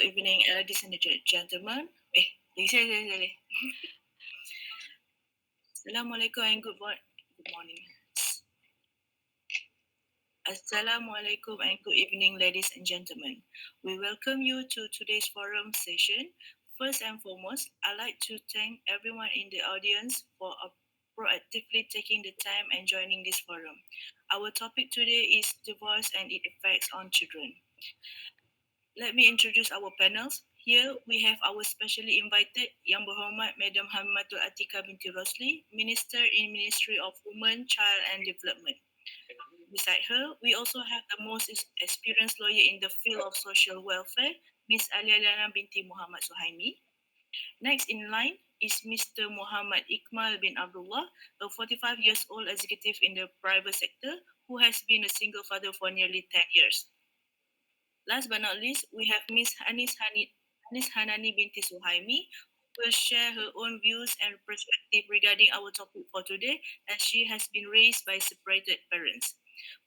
evening, ladies and gentlemen. Lagi. Assalamualaikum and good morning. Assalamualaikum and good evening, ladies and gentlemen. We welcome you to today's forum session. First and foremost, I'd like to thank everyone in the audience for proactively taking the time and joining this forum. Our topic today is divorce and its effects on children. Let me introduce our panels. Here we have our specially invited Yang Berhormat Madam Hamimatul Atika binti Rosli, Minister in Ministry of Women, Child and Development. Beside her, we also have the most experienced lawyer in the field of social welfare, Ms. Alia Liana binti Muhammad Suhaimi. Next in line is Mr. Muhammad Iqmal bin Abdullah, a 45 years old executive in the private sector who has been a single father for nearly 10 years. Last but not least, we have Ms. Anis Hanani binti Suhaimi, who will share her own views and perspective regarding our topic for today, as she has been raised by separated parents.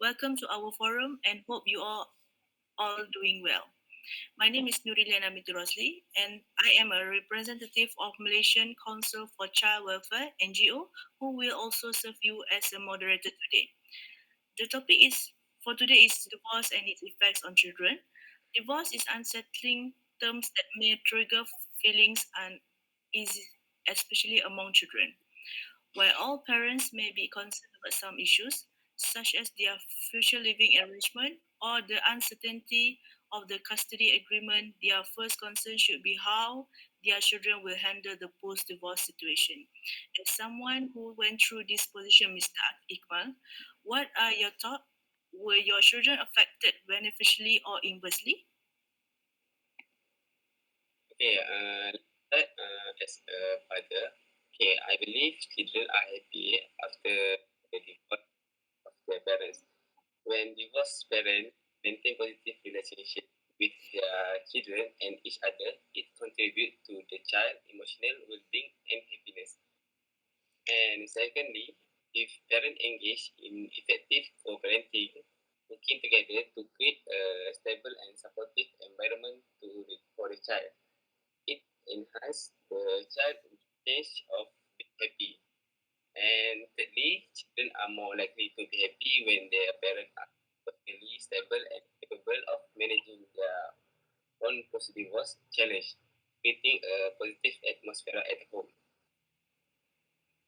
Welcome to our forum and hope you are all doing well. My name is Nuriliana Mitrosli, and I am a representative of Malaysian Council for Child Welfare (NGO), who will also serve you as a moderator today. The topic is for today is divorce and its effects on children. Divorce is unsettling terms that may trigger feelings and is especially among children. While all parents may be concerned about some issues, such as their future living arrangement or the uncertainty of the custody agreement, their first concern should be how their children will handle the post divorce situation. As someone who went through this position, Mr. Iqbal, what are your thoughts? Were your children affected beneficially or inversely? Okay, as a father, I believe children are happy after the divorce of their parents. When divorced parents maintain positive relationship with their children and each other, it contributes to the child emotional well-being and happiness. And secondly, if parents engage in effective co-parenting, working together to create a stable and supportive environment for the child, it enhances the child stage of being happy. And thirdly, children are more likely to be happy when their parents are emotionally stable and capable of managing their own post-divorce challenge, creating a positive atmosphere at home.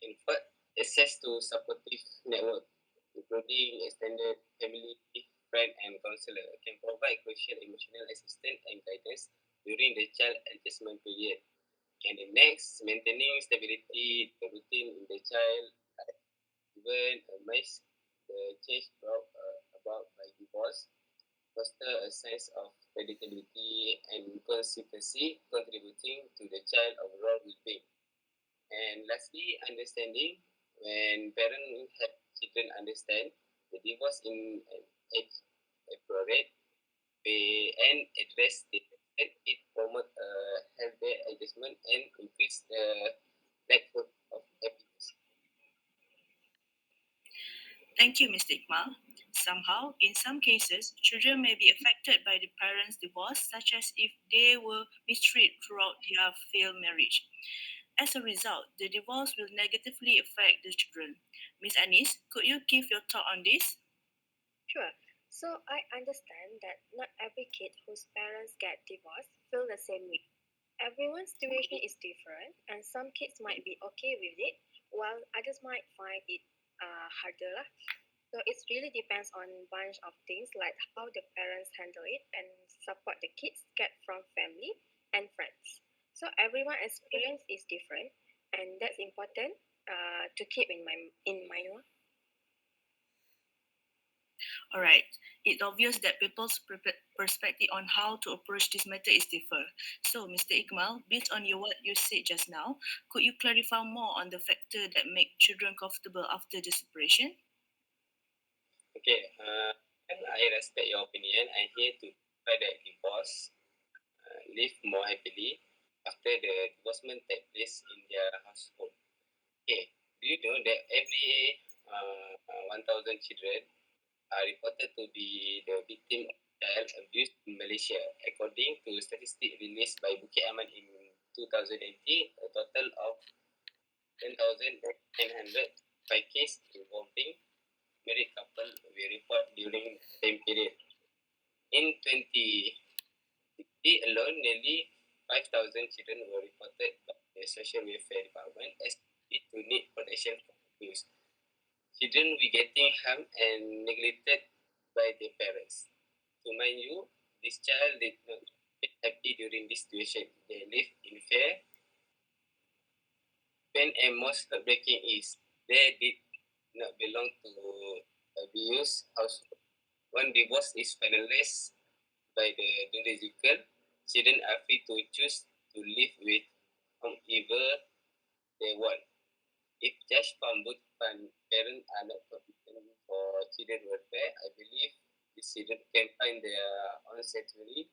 In fact, access to supportive network, including extended family, friend, and counselor, can provide crucial emotional assistance and guidance during the child adjustment period. And the next, maintaining stability, the routine in the child, even amidst the change about by divorce, foster a sense of predictability and consistency, contributing to the child overall well-being. And lastly, understanding. When parents help children understand the divorce in an age appropriate way and address it promote a healthy adjustment and increase the likelihood of happiness. Thank you, Mr. Iqmal. Somehow, in some cases, children may be affected by the parents' divorce, such as if they were mistreated throughout their failed marriage. As a result, the divorce will negatively affect the children. Miss Anis, could you give your thought on this? Sure. So I understand that not every kid whose parents get divorced feel the same way. Everyone's situation is different, and some kids might be okay with it, while others might find it harder. Lah. So it really depends on a bunch of things like how the parents handle it and support the kids get from family and friends. So everyone's experience is different, and that's important to keep in mind. Lah. All right. It's obvious that people's perspective on how to approach this matter is different. So, Mr. Iqmal, based on what you said just now, could you clarify more on the factor that make children comfortable after the separation? Okay, and I respect your opinion. I'm here to try that divorce live more happily after the divorcement take place in their household. Okay, do you know that every 1,000 children are reported to be the victim child abuse in Malaysia. According to statistics released by Bukit Aman in 2018, a total of 10,905 cases involving married couple were reported during the same period. In 2060 alone, nearly 5,000 children were reported by the Social Welfare Department as to need protection from abuse. Children were getting harmed and neglected by their parents. To mind you, this child did not feel happy during this situation. They live in fear. Pain and most heartbreaking is they did not belong to abuse household. When divorce is finalized by the judicial, children are free to choose to live with whomever they want. If judge found both parents are not competent for children welfare, I believe these children can find their own sanctuary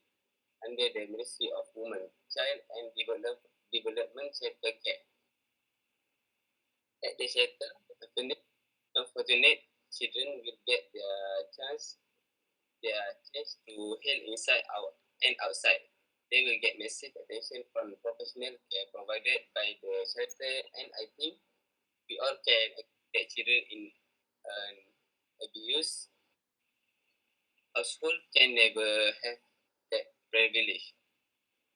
under the Ministry of Women, Child and Development Shelter Care. At the shelter, unfortunate children will get their chance to heal inside out and outside. They will get massive attention from professional care provided by the shelter, and I think we all can expect children in an abuse household can never have that privilege.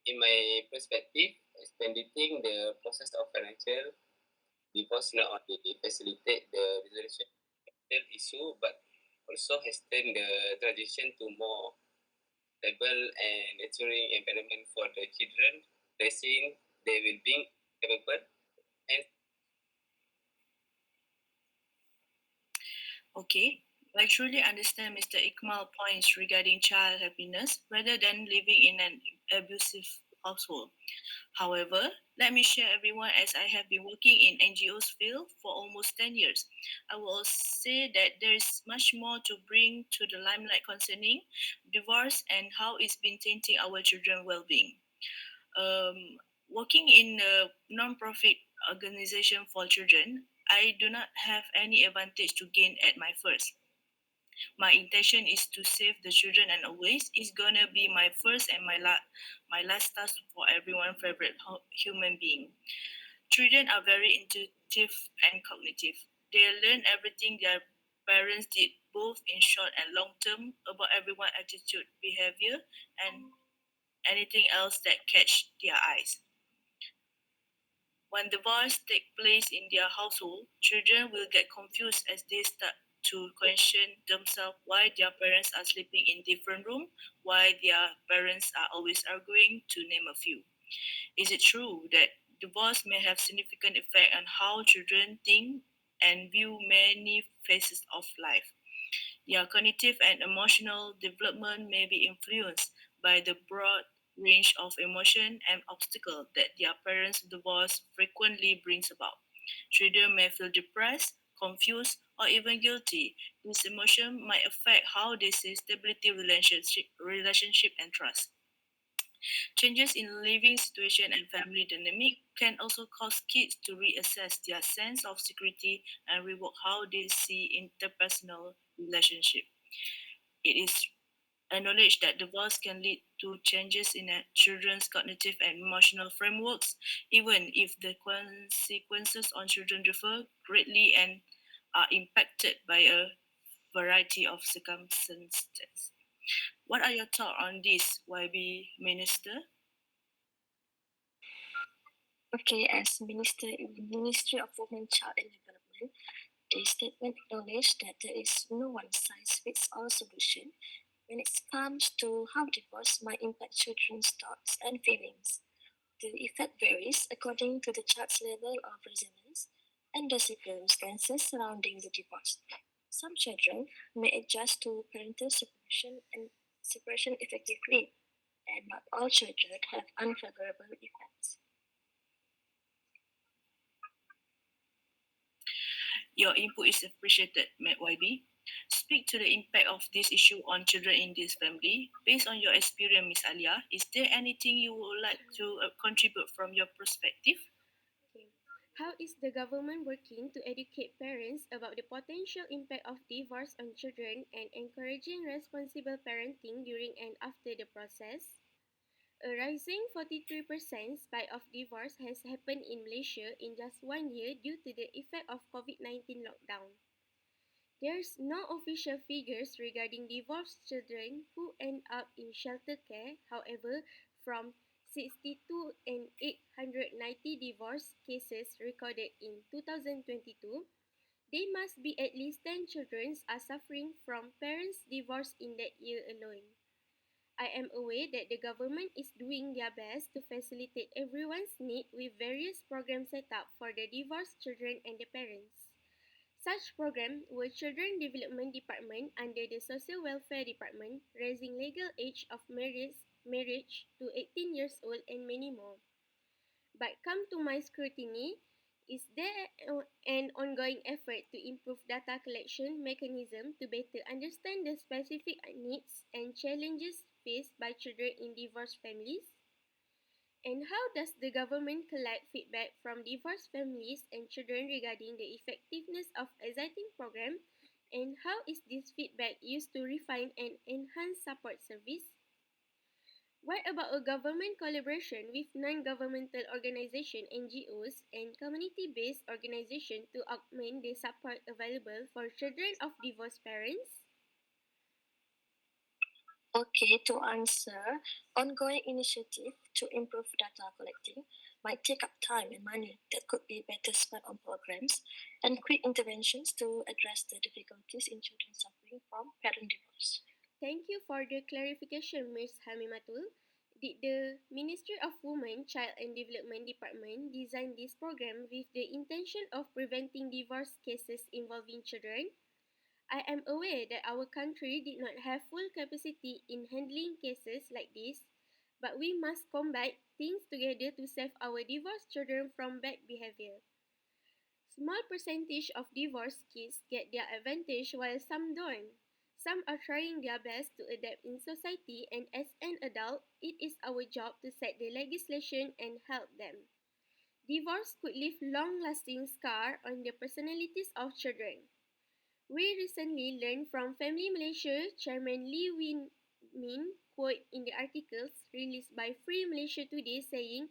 In my perspective, expediting the process of financial divorce not only facilitate the resolution of the issue, but also hasten the transition to more stable and nurturing environment for the children, placing their well-being capable and Okay, I truly understand Mr. Ikmal's points regarding child happiness rather than living in an abusive household. However, let me share everyone as I have been working in NGOs field for almost 10 years. I will say that there is much more to bring to the limelight concerning divorce and how it's been tainting our children's well-being. Um, Working in a non-profit organization for children, I do not have any advantage to gain at my first. My intention is to save the children and always is gonna be my first and my last task for everyone's favorite human being. Children are very intuitive and cognitive. They learn everything their parents did, both in short and long term, about everyone's attitude, behavior, and anything else that catch their eyes. When divorce takes place in their household, children will get confused as they start to question themselves why their parents are sleeping in different rooms, why their parents are always arguing, to name a few. Is it true that divorce may have significant effect on how children think and view many phases of life? Their cognitive and emotional development may be influenced by the broad range of emotion and obstacles that their parents' divorce frequently brings about. Children may feel depressed, confused, or even guilty. This emotion might affect how they see stability, relationship and trust. Changes in living situation and family dynamic can also cause kids to reassess their sense of security and rework how they see interpersonal relationship. It is acknowledged that divorce can lead to changes in a children's cognitive and emotional frameworks, even if the consequences on children differ greatly and are impacted by a variety of circumstances. What are your thoughts on this, YB Minister? Okay, as Minister in the Ministry of Women, Child and Development, the statement acknowledged that there is no one size fits all solution when it comes to how divorce might impact children's thoughts and feelings. The effect varies according to the child's level of resilience and the circumstances surrounding the divorce. Some children may adjust to parental separation effectively, and not all children have unfavorable effects. Your input is appreciated, YB. Speak to the impact of this issue on children in this family. Based on your experience, Miss Alia, is there anything you would like to contribute from your perspective? How is the government working to educate parents about the potential impact of divorce on children and encouraging responsible parenting during and after the process? A rising 43% spike of divorce has happened in Malaysia in just 1 year due to the effect of COVID-19 lockdown. There's no official figures regarding divorced children who end up in shelter care. However, from 62 and 890 divorce cases recorded in 2022, there must be at least 10 children are suffering from parents' divorce in that year alone. I am aware that the government is doing their best to facilitate everyone's need with various programs set up for the divorced children and their parents. Such programs were Children Development Department under the Social Welfare Department, raising legal age of marriage to 18 years old and many more. But come to my scrutiny, is there an ongoing effort to improve data collection mechanism to better understand the specific needs and challenges faced by children in divorced families? And how does the government collect feedback from divorced families and children regarding the effectiveness of existing programs? And how is this feedback used to refine and enhance support service? What about a government collaboration with non-governmental organizations, NGOs, and community-based organizations to augment the support available for children of divorced parents? Okay, to answer, ongoing initiative to improve data collecting might take up time and money that could be better spent on programs and quick interventions to address the difficulties in children suffering from parent divorce. Thank you for the clarification, Ms. Hamimatul. Did the Ministry of Women, Child and Development Department design this program with the intention of preventing divorce cases involving children? I am aware that our country did not have full capacity in handling cases like this, but we must combine things together to save our divorced children from bad behavior. Small percentage of divorced kids get their advantage while some don't. Some are trying their best to adapt in society, and as an adult, it is our job to set the legislation and help them. Divorce could leave long-lasting scar on the personalities of children. We recently learned from Family Malaysia Chairman Lee Win Min quote in the articles released by Free Malaysia Today saying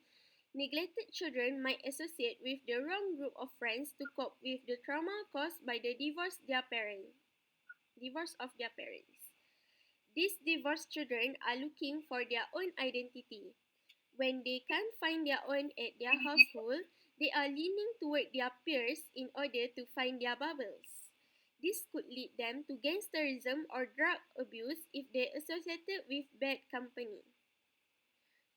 neglected children might associate with the wrong group of friends to cope with the trauma caused by the divorce of their parents. These divorced children are looking for their own identity. When they can't find their own at their household, they are leaning toward their peers in order to find their bubbles. This could lead them to gangsterism or drug abuse if they associated with bad company.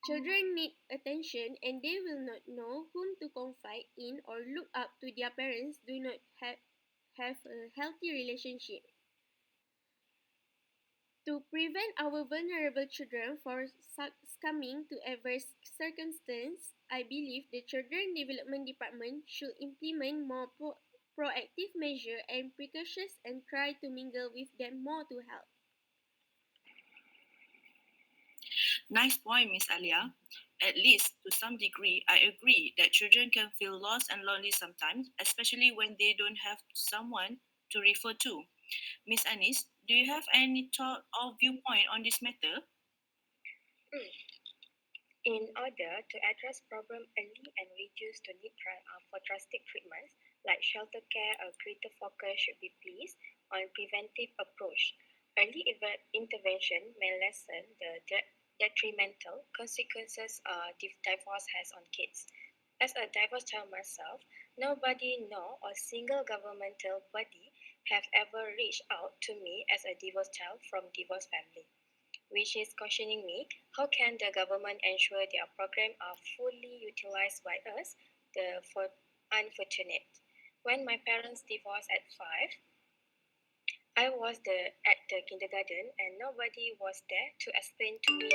Children need attention and they will not know whom to confide in or look up to their parents do not have a healthy relationship. To prevent our vulnerable children from succumbing to adverse circumstances, I believe the Children Development Department should implement more proactive measures and precautions and try to mingle with them more to help. Nice point, Miss Alia. At least to some degree, I agree that children can feel lost and lonely sometimes, especially when they don't have someone to refer to. Miss Anis, do you have any thought or viewpoint on this matter? Mm. In order to address problem early and reduce the need for drastic treatments like shelter care, a greater focus should be placed on preventive approach. Early intervention may lessen the detrimental consequences divorce has on kids. As a divorced child myself, nobody nor a single governmental body have ever reached out to me as a divorced child from divorced family, which is questioning me, how can the government ensure their program are fully utilized by us, the unfortunate? When my parents divorced at 5, I was at the kindergarten and nobody was there to explain to me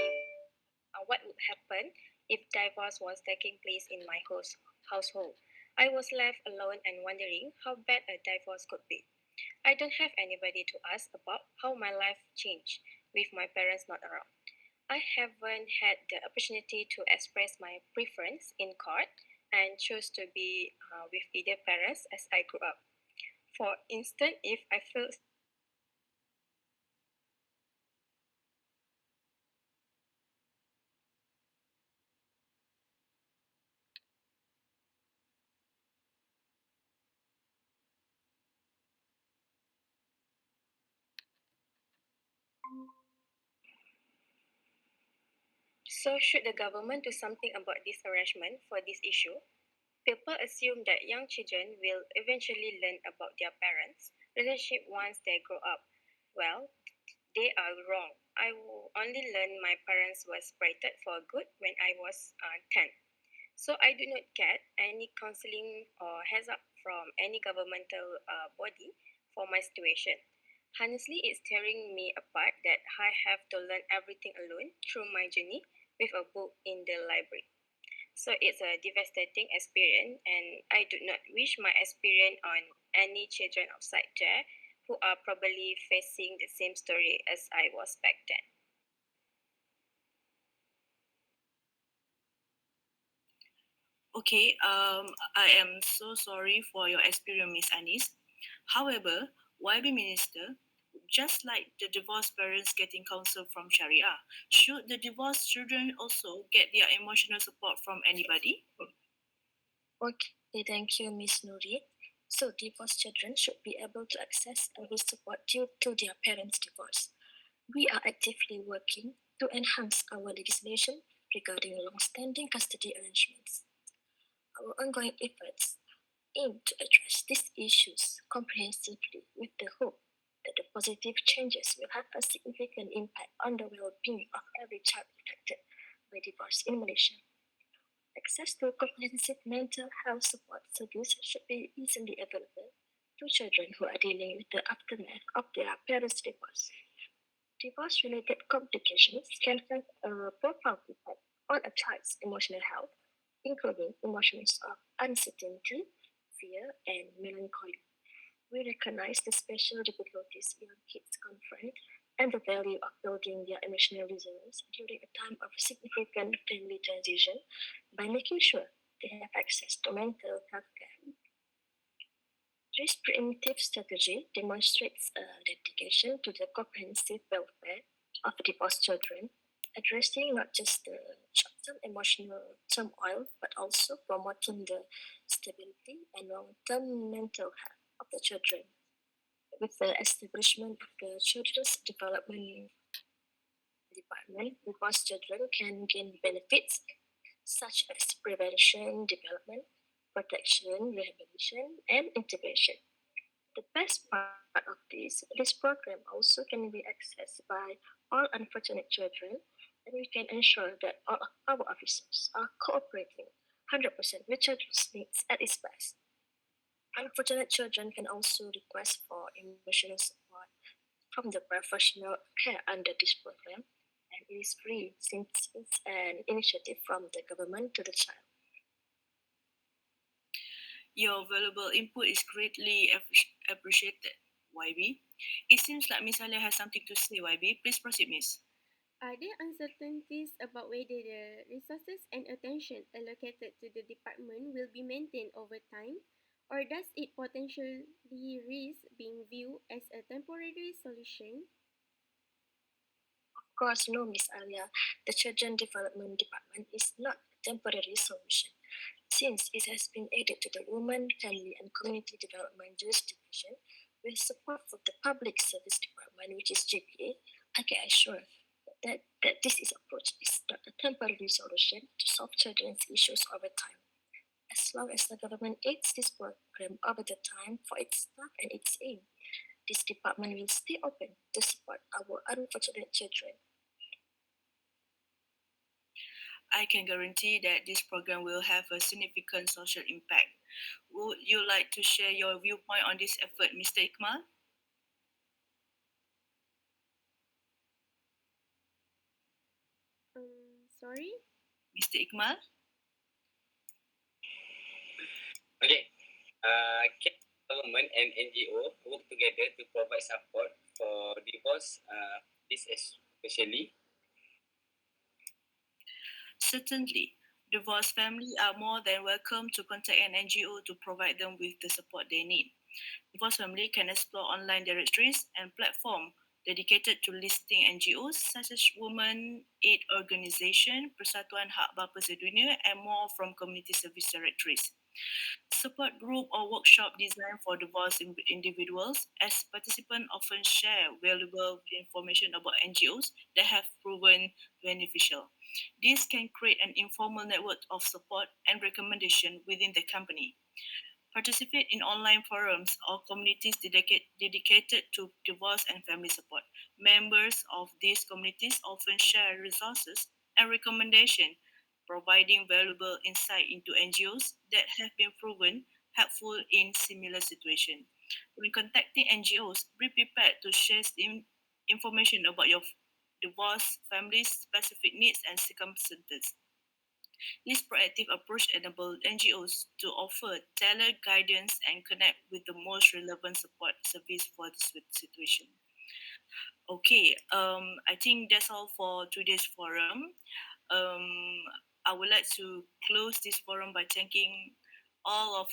what would happen if divorce was taking place in my household. I was left alone and wondering how bad a divorce could be. I don't have anybody to ask about how my life changed with my parents not around. I haven't had the opportunity to express my preference in court and chose to be with either parents as I grew up. For instance, if I feel so, should the government do something about this arrangement for this issue? People assume that young children will eventually learn about their parents' relationship once they grow up. Well, they are wrong. I only learned my parents were separated for good when I was 10. So I do not get any counseling or heads up from any governmental body for my situation. Honestly, it's tearing me apart that I have to learn everything alone through my journey with a book in the library. So it's a devastating experience, and I do not wish my experience on any children outside there who are probably facing the same story as I was back then. Okay, I am so sorry for your experience, Miss Anis. However, YB Minister, just like the divorced parents getting counsel from Sharia, should the divorced children also get their emotional support from anybody? Okay, thank you, Miss Nuri. So, divorced children should be able to access every support due to their parents' divorce. We are actively working to enhance our legislation regarding long-standing custody arrangements. Our ongoing efforts aim to address these issues comprehensively with the hope that the positive changes will have a significant impact on the well-being of every child affected by divorce in Malaysia. Access to comprehensive mental health support service should be easily available to children who are dealing with the aftermath of their parents' divorce. Divorce related complications can have a profound effect on a child's emotional health, including emotions of uncertainty, fear, and melancholy. We recognize the special difficulties young kids confront and the value of building their emotional resilience during a time of significant family transition by making sure they have access to mental health care. This preemptive strategy demonstrates a dedication to the comprehensive welfare of divorced children, addressing not just the short-term emotional turmoil, but also promoting the stability and long-term mental health of the children. With the establishment of the Children's Development Department, divorced children can gain benefits such as prevention, development, protection, rehabilitation, and integration. The best part of this program also can be accessed by all unfortunate children, and we can ensure that all of our officers are cooperating 100% with children's needs at its best. Unfortunate children can also request for emotional support from the professional care under this program, and it is free since it's an initiative from the government to the child. Your valuable input is greatly appreciated, YB. It seems like Miss Alia has something to say, YB. Please proceed, Miss. Are there uncertainties about whether the resources and attention allocated to the department will be maintained over time, or does it potentially risk being viewed as a temporary solution? Of course, no, Miss Alia, the Children Development Department is not a temporary solution. Since it has been added to the Women, Family and Community Development Jurisdiction with support from the Public Service Department, which is GPA, I can assure that this is approach is not a temporary solution to solve children's issues over time. As long as the government aids this program over the time for its staff and its aim, this department will stay open to support our unfortunate children. I can guarantee that this program will have a significant social impact. Would you like to share your viewpoint on this effort, Mr. Ikmal? Sorry? Mr. Ikmal? Okay. Can government and NGO work together to provide support for divorce, this especially? Certainly. Divorced families are more than welcome to contact an NGO to provide them with the support they need. Divorced family can explore online directories and platforms dedicated to listing NGOs such as Women Aid Organization, Persatuan Hak Bapa Sedunia, and more from community service directories. Support group or workshop designed for divorced individuals, as participants often share valuable information about NGOs that have proven beneficial. This can create an informal network of support and recommendation within the company. Participate in online forums or communities dedicated to divorce and family support. Members of these communities often share resources and recommendations, providing valuable insight into NGOs that have been proven helpful in similar situations. When contacting NGOs, be prepared to share information about your divorce family's specific needs and circumstances. This proactive approach enables NGOs to offer tailored guidance and connect with the most relevant support service for this situation. Okay, I think that's all for today's forum. Um, I would like to close this forum by thanking all of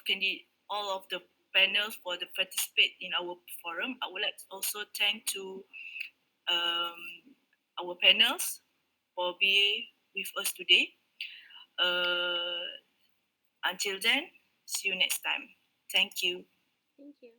the panels for the participate in our forum. I would like to also thank to um, our panels for being with us today. Uh, until then, see you next time. Thank you. Thank you.